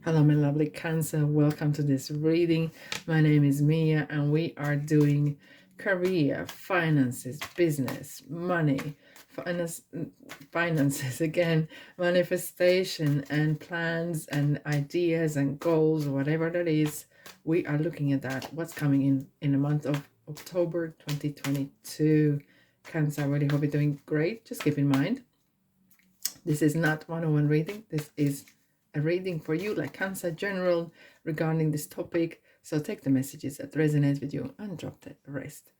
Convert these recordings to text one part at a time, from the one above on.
Hello, my lovely Cancer. Welcome to this reading. My name is Mia, and we are doing career, finances, business, money, finances again, manifestation, and plans, and ideas, and goals, whatever that is. We are looking at that. What's coming in the month of October 2022. Cancer, I really hope you're doing great. Just keep in mind, this is not one-on-one reading. This is a reading for you, like Cancer general, regarding this topic. So take the messages that resonate with you and drop the rest.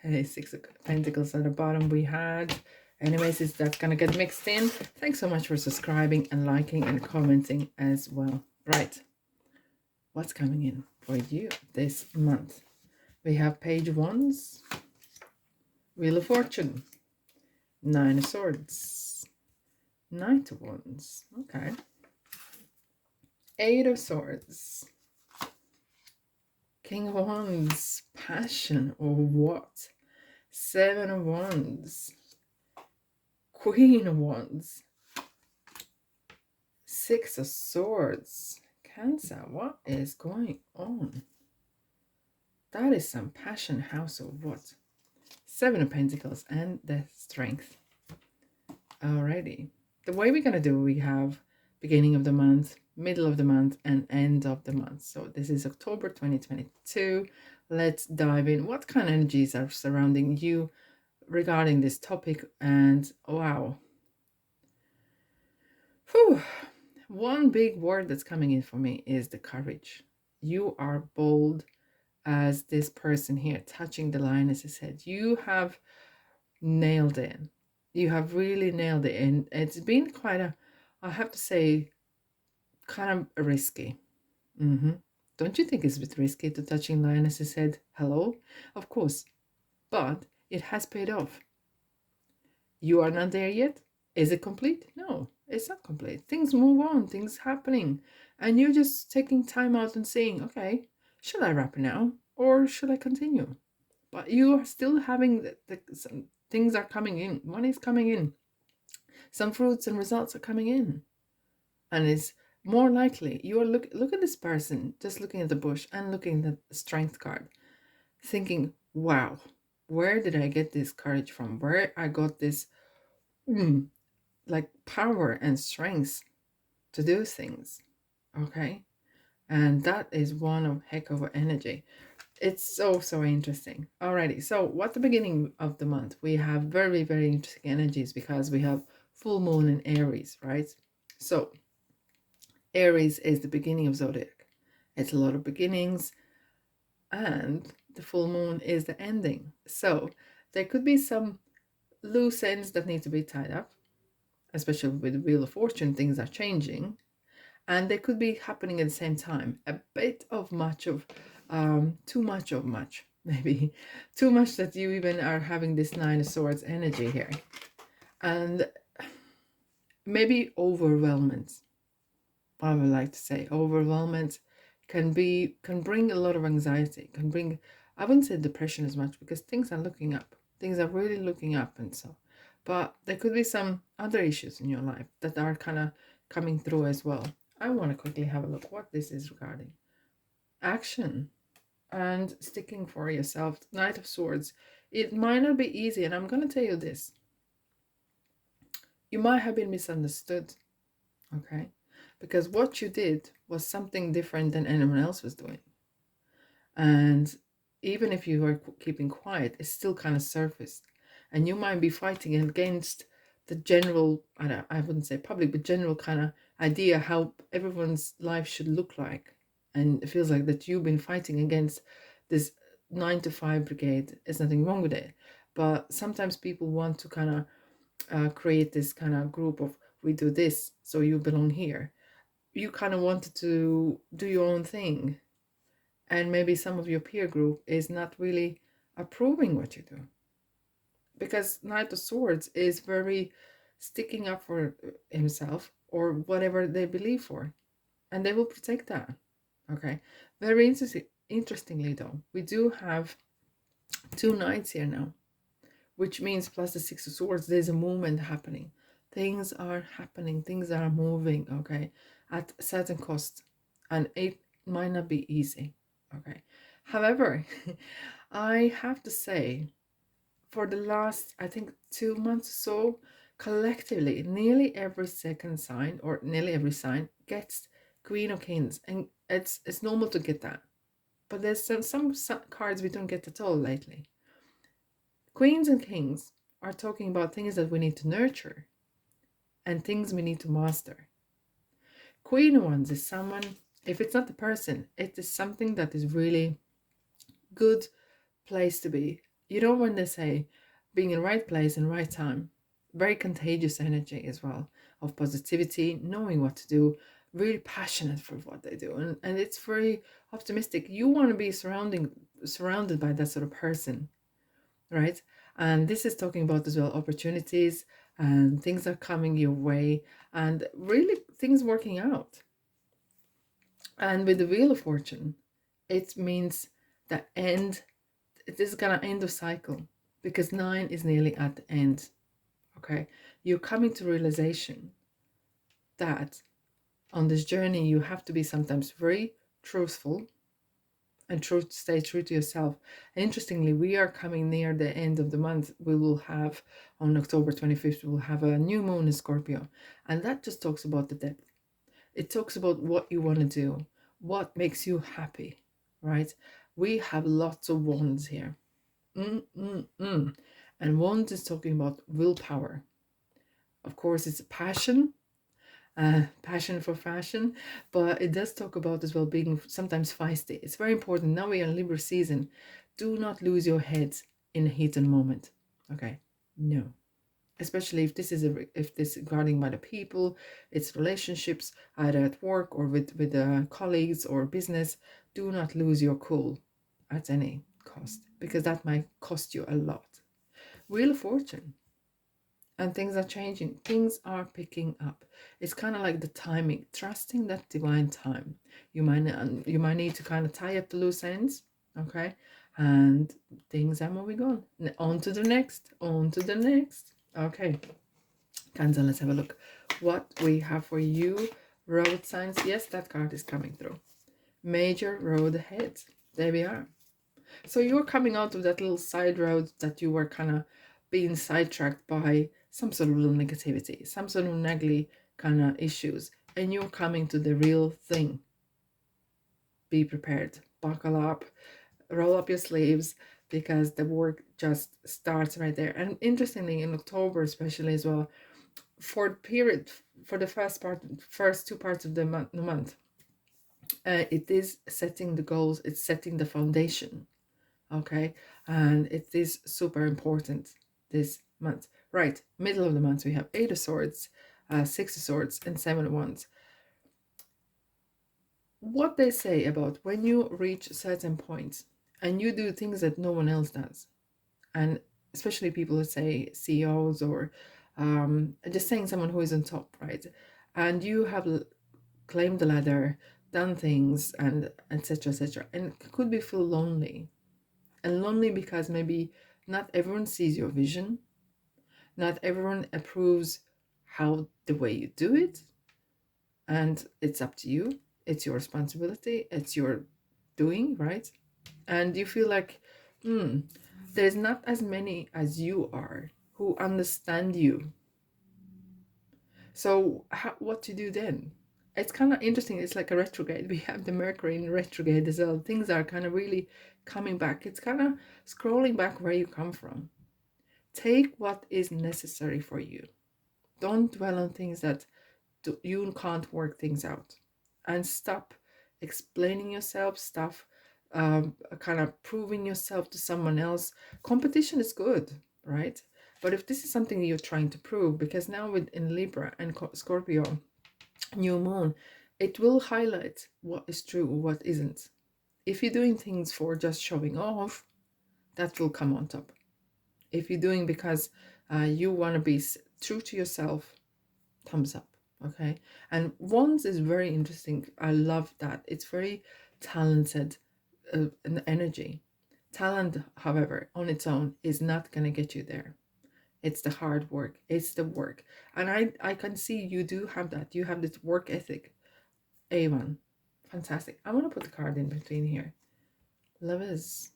Hey, Six of Pentacles at the bottom we had. Anyways, is that gonna get mixed in? Thanks so much for subscribing and liking and commenting as well. Right, what's coming in for you this month? We have Page Wands, Wheel of Fortune, Nine of Swords, Knight of Wands. Okay. Eight of Swords, King of Wands, passion or what? Seven of Wands, Queen of Wands, Six of Swords. Cancer, what is going on? That is some passion, house or what? Seven of Pentacles and the Strength. Alrighty. The way we're going to do, we have beginning of the month, middle of the month, and end of the month. So this is October 2022. Let's dive in. What kind of energies are surrounding you regarding this topic? And wow. Whew. One big word that's coming in for me is the courage. You are bold as this person here touching the line, as I said. You have nailed it. You have really nailed it. And it's been quite a, I have to say, kind of risky. Don't you think it's a bit risky to touching lioness who said hello? Of course, but it has paid off. You are not there yet. Is it complete? No, it's not complete. Things move on, things happening, and you're just taking time out and saying, okay, should I wrap now or should I continue? But you are still having some things are coming in. Money's coming in. Some fruits and results are coming in, and it's more likely you are look at this person just looking at the bush and looking at the strength card, thinking, wow, where did I get this courage from? Where I got this like power and strength to do things. Okay. And that is one of heck of energy. It's so interesting. Alrighty, so what the beginning of the month we have very interesting energies because we have full moon in Aries, right? So Aries is the beginning of Zodiac. It's a lot of beginnings, and the full moon is the ending. So there could be some loose ends that need to be tied up, especially with the Wheel of Fortune, things are changing. And they could be happening at the same time. A bit of much of, too much of much, maybe. Too much that you even are having this Nine of Swords energy here. And maybe overwhelmment. I would like to say overwhelmment can bring a lot of anxiety, can bring, I wouldn't say depression as much because things are looking up. Things are really looking up and so. But there could be some other issues in your life that are kind of coming through as well. I want to quickly have a look what this is regarding. Action and sticking for yourself. Knight of Swords. It might not be easy, and I'm going to tell you this. You might have been misunderstood, okay? Because what you did was something different than anyone else was doing. And even if you were keeping quiet, it's still kind of surfaced. And you might be fighting against the general, I wouldn't say public, but general kind of idea how everyone's life should look like. And it feels like that you've been fighting against this 9 to 5 brigade. There's nothing wrong with it. But sometimes people want to kind of create this kind of group of, we do this, so you belong here. You kind of wanted to do your own thing. And maybe some of your peer group is not really approving what you do. Because Knight of Swords is very sticking up for himself or whatever they believe for. And they will protect that. Okay. Very interestingly though, we do have 2 knights here now, which means plus the Six of Swords, there's a movement happening. Things are happening, things are moving, okay, at a certain cost. and it might not be easy. Okay. However, I have to say, for the last, I think, 2 months or so, collectively, nearly every second sign or nearly every sign gets Queen of Kings, and it's normal to get that. But there's some cards we don't get at all lately. Queens and Kings are talking about things that we need to nurture and things we need to master. Queen ones is someone, if it's not the person, it is something that is really good place to be. You know when they say being in right place and right time, very contagious energy as well, of positivity, knowing what to do, really passionate for what they do, and it's very optimistic. You want to be surrounded by that sort of person, right? And this is talking about as well opportunities and things are coming your way and really things working out. And with the Wheel of Fortune, it means the end. It is gonna end the cycle because 9 is nearly at the end. Okay, you're coming to realization that on this journey you have to be sometimes very truthful and stay true to yourself. And interestingly, we are coming near the end of the month. We will have on October 25th, we'll have a new moon in Scorpio, and that just talks about the depth. It talks about what you want to do, what makes you happy, right? We have lots of wands here. And wands is talking about willpower. Of course, it's a passion, passion for fashion, but it does talk about as well being sometimes feisty. It's very important. Now we are in Libra season. Do not lose your head in a heat and moment. Okay, no. Especially if this is if this is regarding other people, it's relationships either at work or with colleagues or business. Do not lose your cool at any cost because that might cost you a lot. Wheel of Fortune, and things are changing, things are picking up. It's kind of like the timing, trusting that divine time. You might need to kind of tie up the loose ends, okay, and things are moving on to the next, on to the next. Okay, Cancer, let's have a look what we have for you. Road signs, yes, that card is coming through. Major road ahead, there we are. So you're coming out of that little side road that you were kind of being sidetracked by some sort of little negativity, some sort of naggly kind of issues, and you're coming to the real thing. Be prepared, buckle up, roll up your sleeves, because the work just starts right there. And interestingly, in October especially as well, for the period, for the first 2 parts of the month, it is setting the goals, it's setting the foundation. Okay, and it is super important this month. Right, middle of the month we have 8 of Swords, 6 of Swords, and 7 of Wands. What they say about when you reach certain points and you do things that no one else does, and especially people that say CEOs or just saying someone who is on top, right? And you have climbed the ladder, done things, and etc. etc. And it could be feel lonely, and lonely because maybe not everyone sees your vision, not everyone approves how the way you do it, and it's up to you. It's your responsibility. It's your doing, right? And you feel like, there's not as many as you are who understand you. So what to do then? It's kind of interesting. It's like a retrograde. We have the Mercury in retrograde as well. Things are kind of really coming back. It's kind of scrolling back where you come from. Take what is necessary for you. Don't dwell on things that you can't work things out. And stop explaining yourself, stuff, kind of proving yourself to someone else. Competition is good, right? But if this is something you're trying to prove, because now with in Libra and Scorpio, new moon, it will highlight what is true, what isn't. If you're doing things for just showing off, that will come on top. If you're doing because you want to be true to yourself, thumbs up. Okay. And Wands is very interesting. I love that. It's very talented an energy. Talent, however, on its own is not going to get you there. It's the hard work. It's the work. And I can see you do have that. You have this work ethic. A1. Fantastic. I want to put the card in between here. Lovers.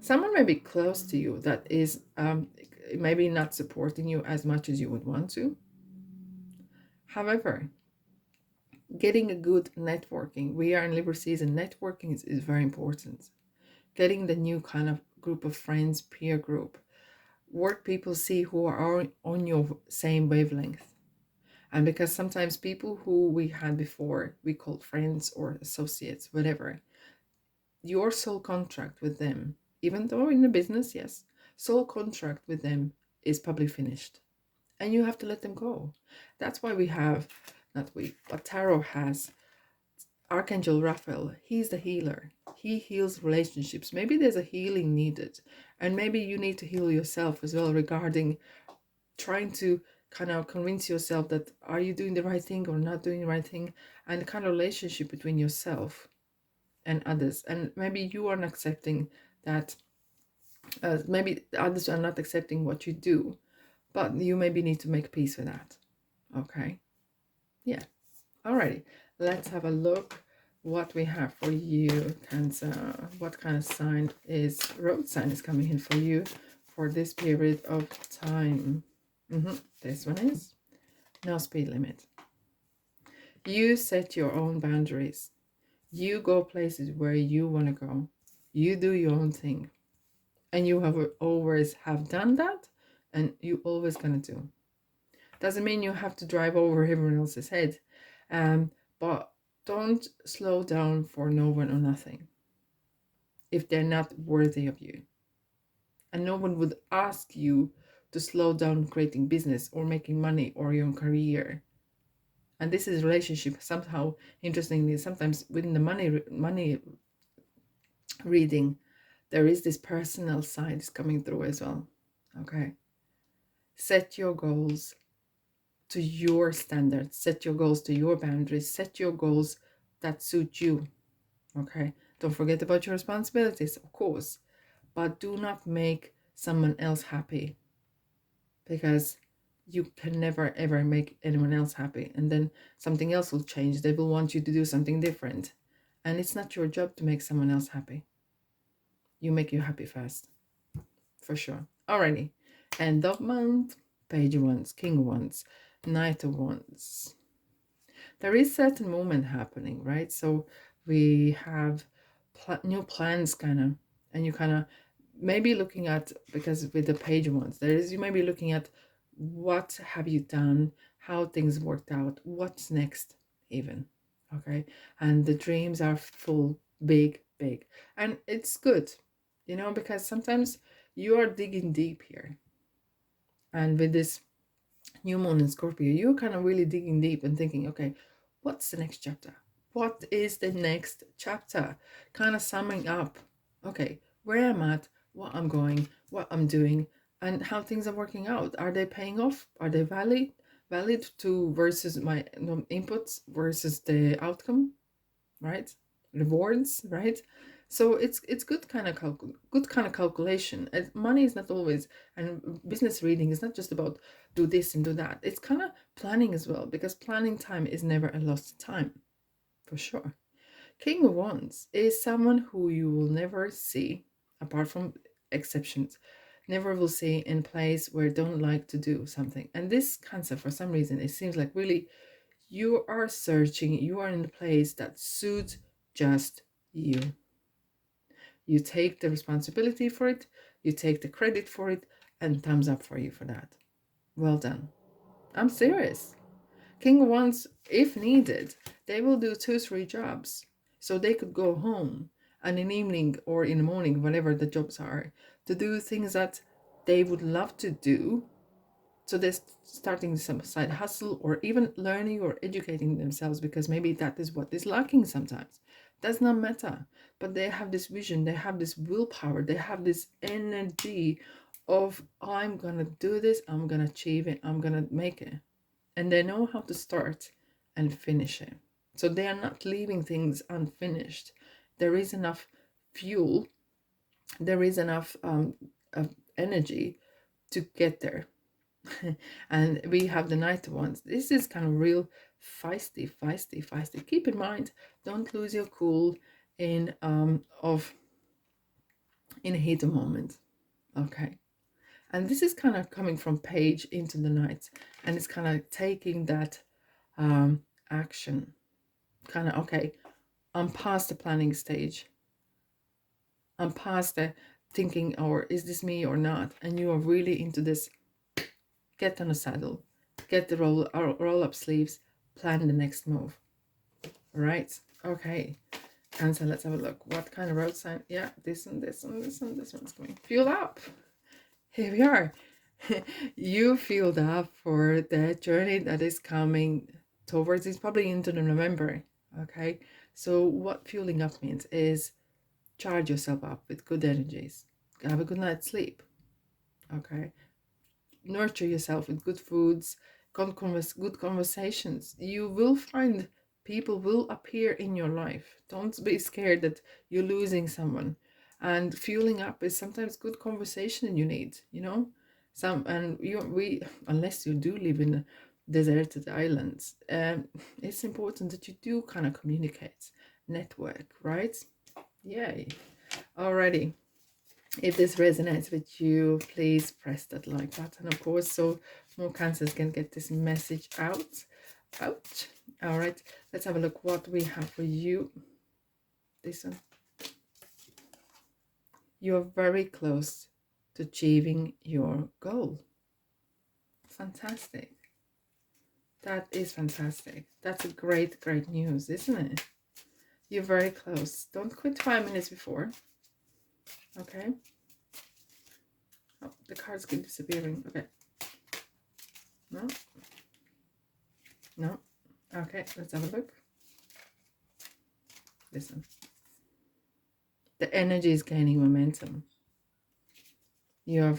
Someone may be close to you that is maybe not supporting you as much as you would want to. However, getting a good networking, we are in Libra season, networking is very important. Getting the new kind of group of friends, peer group, work people see who are on your same wavelength. And because sometimes people who we had before, we called friends or associates, whatever, your soul contract with them, even though in the business, yes, soul contract with them is probably finished. And you have to let them go. That's why we have, not we, but Tarot has Archangel Raphael. He's the healer. He heals relationships. Maybe there's a healing needed. And maybe you need to heal yourself as well regarding trying to kind of convince yourself that are you doing the right thing or not doing the right thing, and the kind of relationship between yourself and others. And maybe you aren't accepting that, maybe others are not accepting what you do, but you maybe need to make peace with that. Okay. Yeah. Alrighty. Let's have a look what we have for you, Cancer. What kind of sign is, road sign is coming in for you for this period of time? This one is no speed limit. You set your own boundaries. You go places where you want to go. You do your own thing. And you have always have done that, and you always gonna do. Doesn't mean you have to drive over everyone else's head, but don't slow down for no one or nothing if they're not worthy of you. And no one would ask you to slow down creating business or making money or your own career. And this is relationship. Somehow, interestingly, sometimes within the money reading, there is this personal side is coming through as well. Okay. Set your goals to your standards, set your goals to your boundaries, set your goals that suit you. Okay. Don't forget about your responsibilities, of course, but do not make someone else happy, because you can never ever make anyone else happy, and then something else will change. They will want you to do something different, and it's not your job to make someone else happy. You make you happy first, for sure. Alrighty. End of month. Page of Wands, King of Wands, Knight of Wands. There is certain movement happening, right? So we have new plans kind of, and you kind of maybe looking at, because with the Page of Wands, there is, you may be looking at what have you done, how things worked out, what's next even. Okay. And the dreams are full, big, and it's good, you know, because sometimes you are digging deep here, and with this new moon in Scorpio, you're kind of really digging deep and thinking, okay, what's the next chapter? What is the next chapter? Kind of summing up, okay, where I'm at, what I'm going, what I'm doing, and how things are working out. Are they paying off? Are they valid to versus my inputs versus the outcome, right? Rewards, right? So it's good kind of calculation. And money is not always, and business reading is not just about do this and do that. It's kind of planning as well, because planning time is never a lost time, for sure. King of Wands is someone who you will never see, apart from exceptions, never will see in place where don't like to do something. And this Cancer, for some reason, it seems like really you are searching, you are in a place that suits just you. You take the responsibility for it, you take the credit for it, and thumbs up for you for that. Well done. I'm serious. King of Wands, if needed, they will do 2-3 jobs. So they could go home and in the evening or in the morning, whatever the jobs are, to do things that they would love to do. So they're starting some side hustle, or even learning or educating themselves, because maybe that is what is lacking sometimes. Does not matter. But they have this vision, they have this willpower, they have this energy of, I'm going to do this, I'm going to achieve it, I'm going to make it. And they know how to start and finish it. So they are not leaving things unfinished. There is enough fuel, there is enough energy to get there. And we have the Knight of Wands. This is kind of real feisty, feisty, feisty. Keep in mind, don't lose your cool in in a heat of moment. Okay. And this is kind of coming from Page into the Knight, and it's kind of taking that action. Kind of, okay, I'm past the planning stage. I'm past the thinking, or is this me or not? And you are really into this. Get on a saddle, get the roll up sleeves, plan the next move. All right. Okay. Cancer, let's have a look. What kind of road sign? Yeah, this one, this one, this one, this one's coming. Fuel up. Here we are. You fueled up for the journey that is coming towards, it's probably into the November. Okay. So what fueling up means is charge yourself up with good energies. Have a good night's sleep. Okay. Nurture yourself with good foods, good conversations. You will find people will appear in your life. Don't be scared that you're losing someone. And fueling up is sometimes good conversation you need, you know? We unless you do live in deserted islands, it's important that you do kind of communicate, network, right? Yay. Alrighty. If this resonates with you, please press that like button, of course, so more Cancers can get this message out. All right, let's have a look what we have for you. This one. You're very close to achieving your goal. Fantastic. That is fantastic. That's a great, great news, isn't it? You're very close. Don't quit 5 minutes before. Okay. Oh, the cards keep disappearing. Okay. No. No. Okay, let's have a look. Listen. The energy is gaining momentum. You're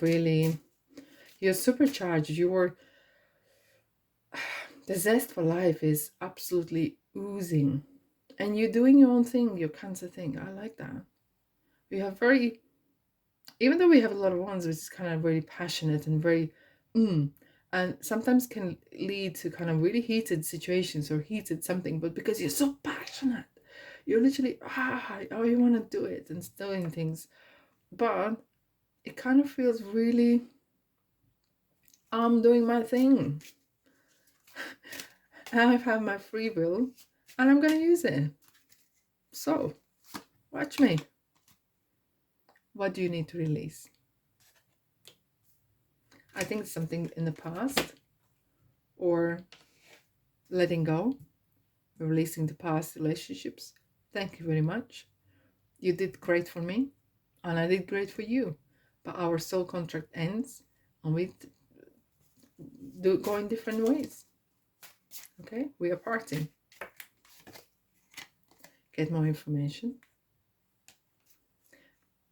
supercharged. The zest for life is absolutely oozing. And you're doing your own thing, your Cancer thing. I like that. We have even though we have a lot of ones, which is kind of very passionate and very, and sometimes can lead to kind of really heated situations or heated something, but because you're so passionate, you're literally, you want to do it and doing things, but it kind of feels really, I'm doing my thing. I have my free will and I'm going to use it. So, watch me. What do you need to release? I think it's something in the past, or letting go, releasing the past relationships. Thank you very much. You did great for me, and I did great for you. But our soul contract ends, and we do go in different ways. Okay, we are parting. Get more information.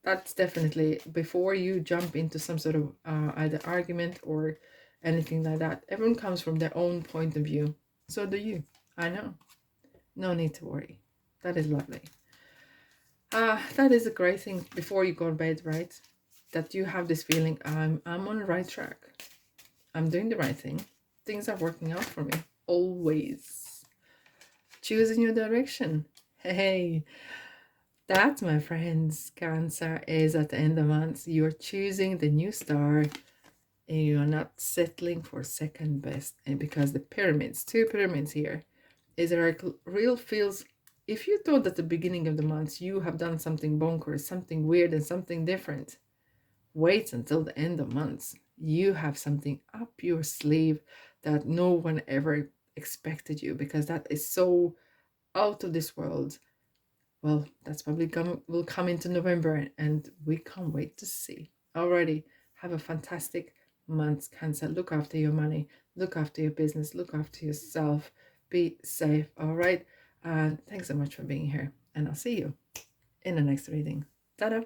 That's definitely, before you jump into some sort of either argument or anything like that, everyone comes from their own point of view. So do you. I know. No need to worry. That is lovely. That is a great thing before you go to bed, right? That you have this feeling, I'm on the right track. I'm doing the right thing. Things are working out for me. Always. Choosing your direction. Hey, that, my friends, Cancer, is at the end of the month. You're choosing the new star and you're not settling for second best. And because the pyramids, 2 pyramids here, is a real feels. If you thought at the beginning of the month you have done something bonkers, something weird and something different, wait until the end of months. You have something up your sleeve that no one ever expected you, because that is so out of this world. Well, that's probably will come into November, and we can't wait to see. Already, have a fantastic month, Cancer. Look after your money, look after your business, look after yourself. Be safe, all right? And thanks so much for being here, and I'll see you in the next reading. Ta-da!